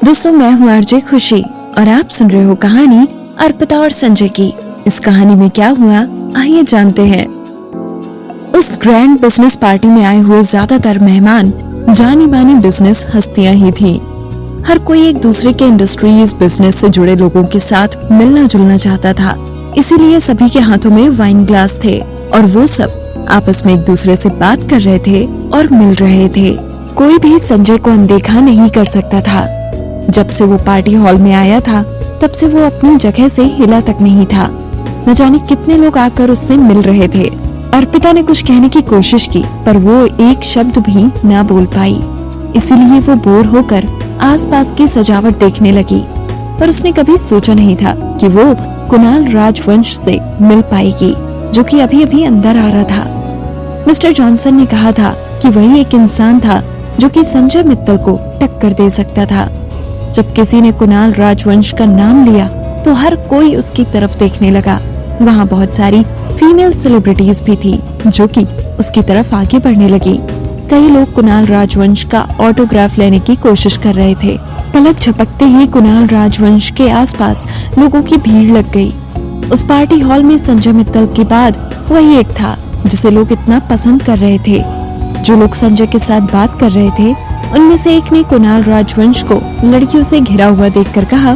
दोस्तों, मैं हूँ आरजे खुशी और आप सुन रहे हो कहानी अर्पिता और संजय की। इस कहानी में क्या हुआ, आइए जानते हैं। उस ग्रैंड बिजनेस पार्टी में आए हुए ज्यादातर मेहमान जानी मानी बिजनेस हस्तियां ही थी। हर कोई एक दूसरे के इंडस्ट्रीज बिजनेस से जुड़े लोगों के साथ मिलना जुलना चाहता था, इसीलिए सभी के हाथों में वाइन ग्लास थे और वो सब आपस में एक दूसरे से बात कर रहे थे और मिल रहे थे। कोई भी संजय को अनदेखा नहीं कर सकता था। जब से वो पार्टी हॉल में आया था तब से वो अपनी जगह से हिला तक नहीं था। न जाने कितने लोग आकर उससे मिल रहे थे। अर्पिता ने कुछ कहने की कोशिश की पर वो एक शब्द भी ना बोल पाई, इसीलिए वो बोर होकर आसपास की सजावट देखने लगी। पर उसने कभी सोचा नहीं था कि वो कुणाल राजवंश से मिल पाएगी, जो कि अभी अभी अंदर आ रहा था। मिस्टर जॉनसन ने कहा था कि वही एक इंसान था जो कि संजय मित्तल को टक्कर दे सकता था। जब किसी ने कुणाल राजवंश का नाम लिया तो हर कोई उसकी तरफ देखने लगा। वहाँ बहुत सारी फीमेल सेलिब्रिटीज भी थी जो कि उसकी तरफ आगे बढ़ने लगी। कई लोग कुणाल राजवंश का ऑटोग्राफ लेने की कोशिश कर रहे थे। पलक झपकते ही कुणाल राजवंश के आसपास लोगों की भीड़ लग गई। उस पार्टी हॉल में संजय मित्तल के बाद वही एक था जिसे लोग इतना पसंद कर रहे थे। जो लोग संजय के साथ बात कर रहे थे उनमें से एक ने कुणाल राजवंश को लड़कियों से घिरा हुआ देखकर कहा,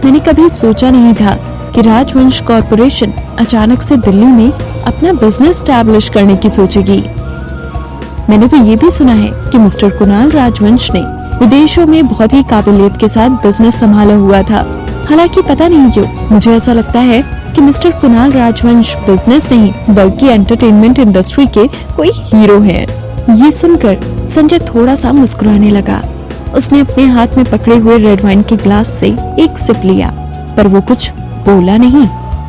मैंने कभी सोचा नहीं था कि राजवंश कॉरपोरेशन अचानक से दिल्ली में अपना बिजनेस स्टैब्लिश करने की सोचेगी। मैंने तो ये भी सुना है कि मिस्टर कुणाल राजवंश ने विदेशों में बहुत ही काबिलियत के साथ बिजनेस संभाला हुआ था। हालांकि पता नहीं क्यों मुझे ऐसा लगता है कि मिस्टर कुणाल राजवंश बिजनेस नहीं बल्कि एंटरटेनमेंट इंडस्ट्री के कोई हीरो हैं। ये सुनकर संजय थोड़ा सा मुस्कुराने लगा। उसने अपने हाथ में पकड़े हुए रेड वाइन के ग्लास से एक सिप लिया पर वो कुछ बोला नहीं।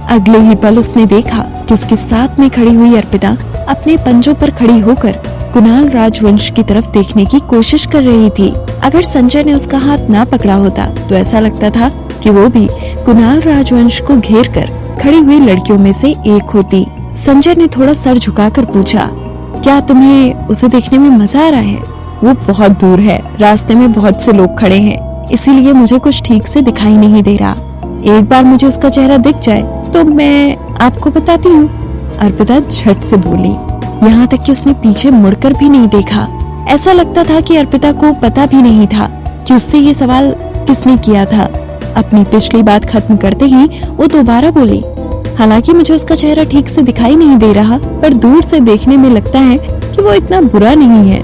अगले ही पल उसने देखा कि उसके साथ में खड़ी हुई अर्पिता अपने पंजों पर खड़ी होकर कुणाल राजवंश की तरफ देखने की कोशिश कर रही थी। अगर संजय ने उसका हाथ ना पकड़ा होता तो ऐसा लगता था कि वो भी कुणाल राजवंश को घेर कर खड़ी हुई लड़कियों में से एक होती। संजय ने थोड़ा सर झुकाकर पूछा, क्या तुम्हें उसे देखने में मजा आ रहा है? वो बहुत दूर है, रास्ते में बहुत से लोग खड़े हैं, इसीलिए मुझे कुछ ठीक से दिखाई नहीं दे रहा। एक बार मुझे उसका चेहरा दिख जाए तो मैं आपको बताती हूँ, अर्पिता झट से बोली। यहाँ तक कि उसने पीछे मुड़कर भी नहीं देखा। ऐसा लगता था कि अर्पिता को पता भी नहीं था कि उससे ये सवाल किसने किया था। अपनी पिछली बात खत्म करते ही वो दोबारा बोली, हालांकि मुझे उसका चेहरा ठीक से दिखाई नहीं दे रहा पर दूर से देखने में लगता है कि वो इतना बुरा नहीं है।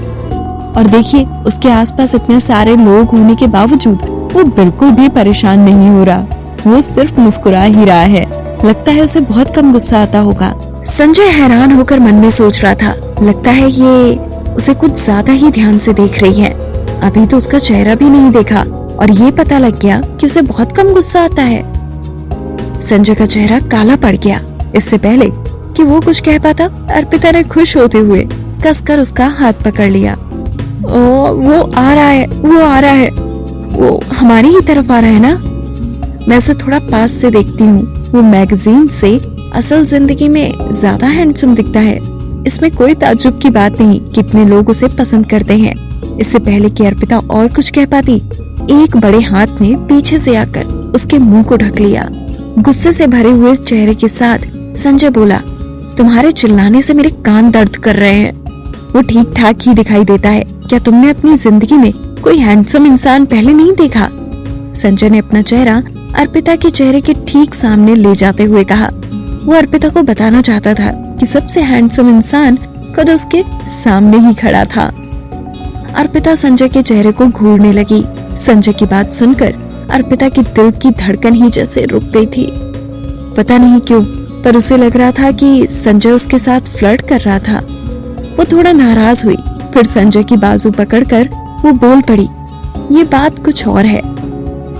और देखिए, उसके आसपास इतने सारे लोग होने के बावजूद वो बिल्कुल भी परेशान नहीं हो रहा। वो सिर्फ मुस्कुरा ही रहा है। लगता है उसे बहुत कम गुस्सा आता होगा। संजय हैरान होकर मन में सोच रहा था, लगता है ये उसे कुछ ज्यादा ही ध्यान से देख रही है। अभी तो उसका चेहरा भी नहीं देखा और ये पता लग गया कि उसे बहुत कम गुस्सा आता है। संजय का चेहरा काला पड़ गया। इससे पहले कि वो कुछ कह पाता, अर्पिता ने खुश होते हुए कसकर उसका हाथ पकड़ लिया। वो आ रहा है, वो आ रहा है, वो हमारी ही तरफ आ रहा है ना? मैं उसे थोड़ा पास से देखती हूँ। वो मैगजीन से असल जिंदगी में ज्यादा हैंडसम दिखता है। इसमें कोई ताज्जुब की बात नहीं, कितने लोग उसे पसंद करते हैं। इससे पहले कि अर्पिता और कुछ कह पाती, एक बड़े हाथ ने पीछे से आकर उसके मुंह को ढक लिया। गुस्से से भरे हुए चेहरे के साथ संजय बोला, तुम्हारे चिल्लाने से मेरे कान दर्द कर रहे हैं। वो ठीक ठाक ही दिखाई देता है। क्या तुमने अपनी जिंदगी में कोई हैंडसम इंसान पहले नहीं देखा? संजय ने अपना चेहरा अर्पिता के चेहरे के ठीक सामने ले जाते हुए कहा। वो अर्पिता को बताना चाहता था कि सबसे हैंडसम इंसान खुद उसके सामने ही खड़ा था। अर्पिता संजय के चेहरे को घूरने लगी। संजय की बात सुनकर अर्पिता की दिल की धड़कन ही जैसे रुक गई थी। पता नहीं क्यों पर उसे लग रहा था कि संजय उसके साथ फ्लर्ट कर रहा था। वो थोड़ा नाराज हुई, फिर संजय की बाजू पकड़कर वो बोल पड़ी, ये बात कुछ और है।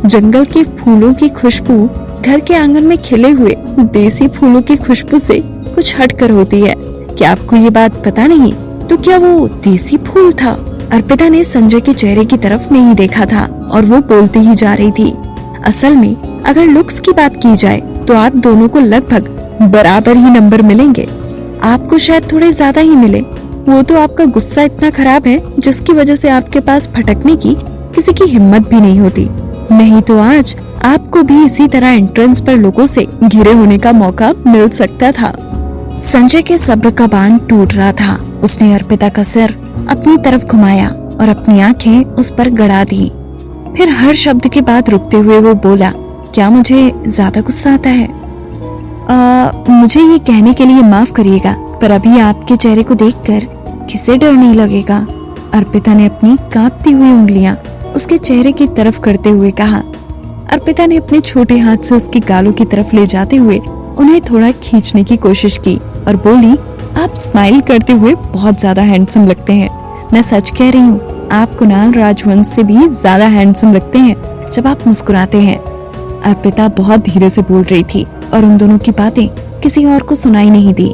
जंगल के फूलों की खुशबू घर के आंगन में खिले हुए देसी फूलों की खुशबू से कुछ हटकर होती है। क्या आपको ये बात पता नहीं? तो क्या वो देसी फूल था? अर्पिता ने संजय के चेहरे की तरफ नहीं देखा था और वो बोलती ही जा रही थी, असल में अगर लुक्स की बात की जाए तो आप दोनों को लगभग बराबर ही नंबर मिलेंगे। आपको शायद थोड़े ज्यादा ही मिले। वो तो आपका गुस्सा इतना खराब है जिसकी वजह से आपके पास फटकने की किसी की हिम्मत भी नहीं होती। नहीं तो आज आपको भी इसी तरह एंट्रेंस पर लोगों से घिरे होने का मौका मिल सकता था। संजय के सब्र का बांध टूट रहा था। उसने अर्पिता का सिर अपनी तरफ घुमाया और अपनी आंखें उस पर गड़ा दी। फिर हर शब्द के बाद रुकते हुए वो बोला, क्या मुझे ज्यादा गुस्सा आता है? मुझे ये कहने के लिए माफ करिएगा, पर अभी आपके चेहरे को देखकर किसे डर नहीं लगेगा। अर्पिता ने अपनी कांपती हुई उंगलियां उसके चेहरे की तरफ करते हुए कहा। अर्पिता ने अपने छोटे हाथ से उसके गालों की तरफ ले जाते हुए उन्हें थोड़ा खींचने की कोशिश की और बोली, आप स्माइल करते हुए बहुत ज्यादा हैंडसम लगते हैं। मैं सच कह रही हूँ, आप कुणाल राजवंश से भी ज्यादा हैंडसम लगते हैं जब आप मुस्कुराते हैं। अर्पिता बहुत धीरे से बोल रही थी और उन दोनों की बातें किसी और को सुनाई नहीं दी।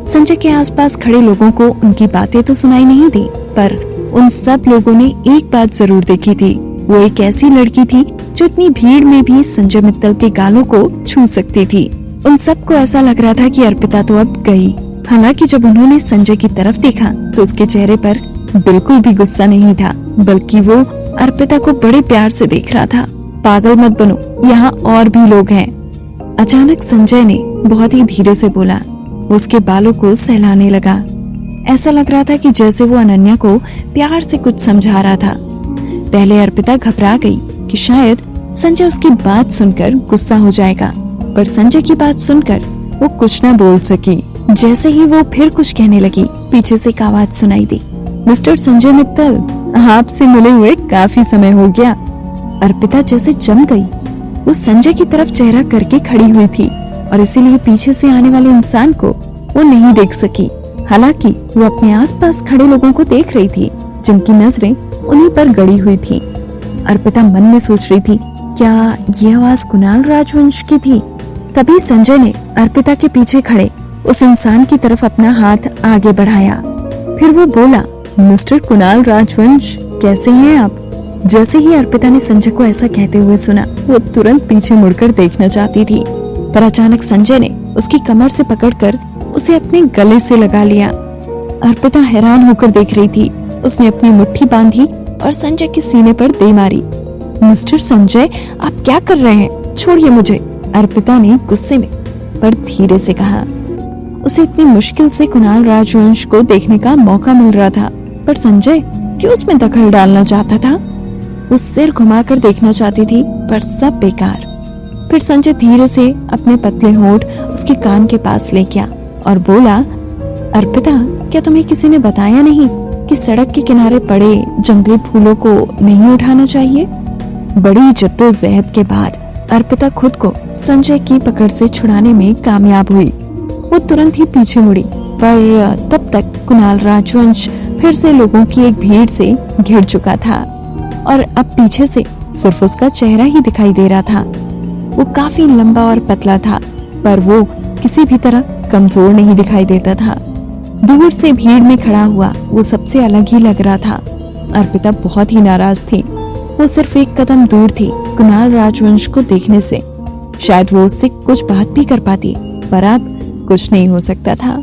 संजय के आसपास खड़े लोगों को उनकी बातें तो सुनाई नहीं दी, पर उन सब लोगों ने एक बात जरूर देखी थी। वो एक ऐसी लड़की थी जो इतनी भीड़ में भी संजय मित्तल के गालों को छू सकती थी। उन सबको ऐसा लग रहा था कि अर्पिता तो अब गई। हालांकि जब उन्होंने संजय की तरफ देखा तो उसके चेहरे पर बिल्कुल भी गुस्सा नहीं था, बल्कि वो अर्पिता को बड़े प्यार से देख रहा था। पागल मत बनो, यहाँ और भी लोग हैं। अचानक संजय ने बहुत ही धीरे से बोला। उसके बालों को सहलाने लगा। ऐसा लग रहा था कि जैसे वो अनन्या को प्यार से कुछ समझा रहा था। पहले अर्पिता घबरा गई कि शायद संजय उसकी बात सुनकर गुस्सा हो जाएगा, पर संजय की बात सुनकर वो कुछ न बोल सकी। जैसे ही वो फिर कुछ कहने लगी, पीछे से एक आवाज सुनाई दी, मिस्टर संजय मित्तल, आपसे मिले हुए काफी समय हो गया। अर्पिता जैसे जम गई। वो संजय की तरफ चेहरा करके खड़ी हुई थी और इसीलिए पीछे से आने वाले इंसान को वो नहीं देख सकी। हालांकि वो अपने आसपास खड़े लोगों को देख रही थी, जिनकी नजरें उन्हीं पर गड़ी हुई थी। अर्पिता मन में सोच रही थी, क्या ये आवाज कुणाल राजवंश की थी? तभी संजय ने अर्पिता के पीछे खड़े उस इंसान की तरफ अपना हाथ आगे बढ़ाया। फिर वो बोला, मिस्टर कुणाल राजवंश, कैसे हैं आप? जैसे ही अर्पिता ने संजय को ऐसा कहते हुए सुना, वो तुरंत पीछे मुड़कर देखना चाहती थी, पर अचानक संजय ने उसकी कमर से पकड़कर उसे अपने गले से लगा लिया। अर्पिता हैरान होकर देख रही थी। उसने अपनी मुट्ठी बांधी और संजय के सीने पर दे मारी। मिस्टर संजय, आप क्या कर रहे हैं? छोड़िए मुझे, अर्पिता ने गुस्से में पर धीरे से कहा। उसे इतनी मुश्किल से कुणाल राजवंश को देखने का मौका मिल रहा था, पर संजय क्यों उसमें दखल डालना चाहता था? वो सिर घुमाकर देखना चाहती थी, पर सब बेकार। फिर संजय धीरे से अपने पतले होंठ उसके कान के पास ले गया और बोला, अर्पिता, क्या तुम्हें किसी ने बताया नहीं कि सड़क के किनारे पड़े जंगली फूलों को नहीं उठाना चाहिए? बड़ी जद्दोजहद के बाद अर्पिता खुद को संजय की पकड़ से छुड़ाने में कामयाब हुई। वो तुरंत ही पीछे मुड़ी, पर तब तक कुणाल राजवंश फिर से लोगों की एक भीड़ से घिर चुका था और अब पीछे से सिर्फ उसका चेहरा ही दिखाई दे रहा था। वो काफी लंबा और पतला था, पर वो किसी भी तरह कमजोर नहीं दिखाई देता था। दूर से भीड़ में खड़ा हुआ वो सबसे अलग ही लग रहा था। अर्पिता बहुत ही नाराज थी। वो सिर्फ एक कदम दूर थी कुणाल राजवंश को देखने से। शायद वो उससे कुछ बात भी कर पाती, पर अब कुछ नहीं हो सकता था।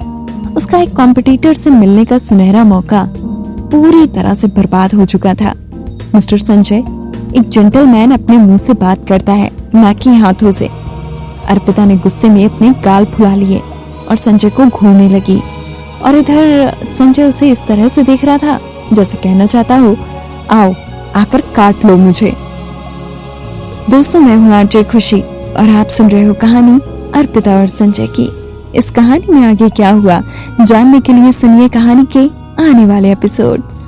उसका एक कॉम्पिटिटर से मिलने का सुनहरा मौका पूरी तरह से बर्बाद हो चुका था। मिस्टर संजय, एक जेंटलमैन अपने मुंह से बात करता है, ना कि हाथों से। अर्पिता ने गुस्से में अपने गाल फुला लिए और संजय को घूरने लगी, और इधर संजय उसे इस तरह से देख रहा था जैसे कहना चाहता हो, आओ आकर काट लो मुझे। दोस्तों, मैं हूँ आरजे खुशी और आप सुन रहे हो कहानी अर्पिता और संजय की। इस कहानी में आगे क्या हुआ जानने के लिए सुनिए कहानी के आने वाले एपिसोड्स।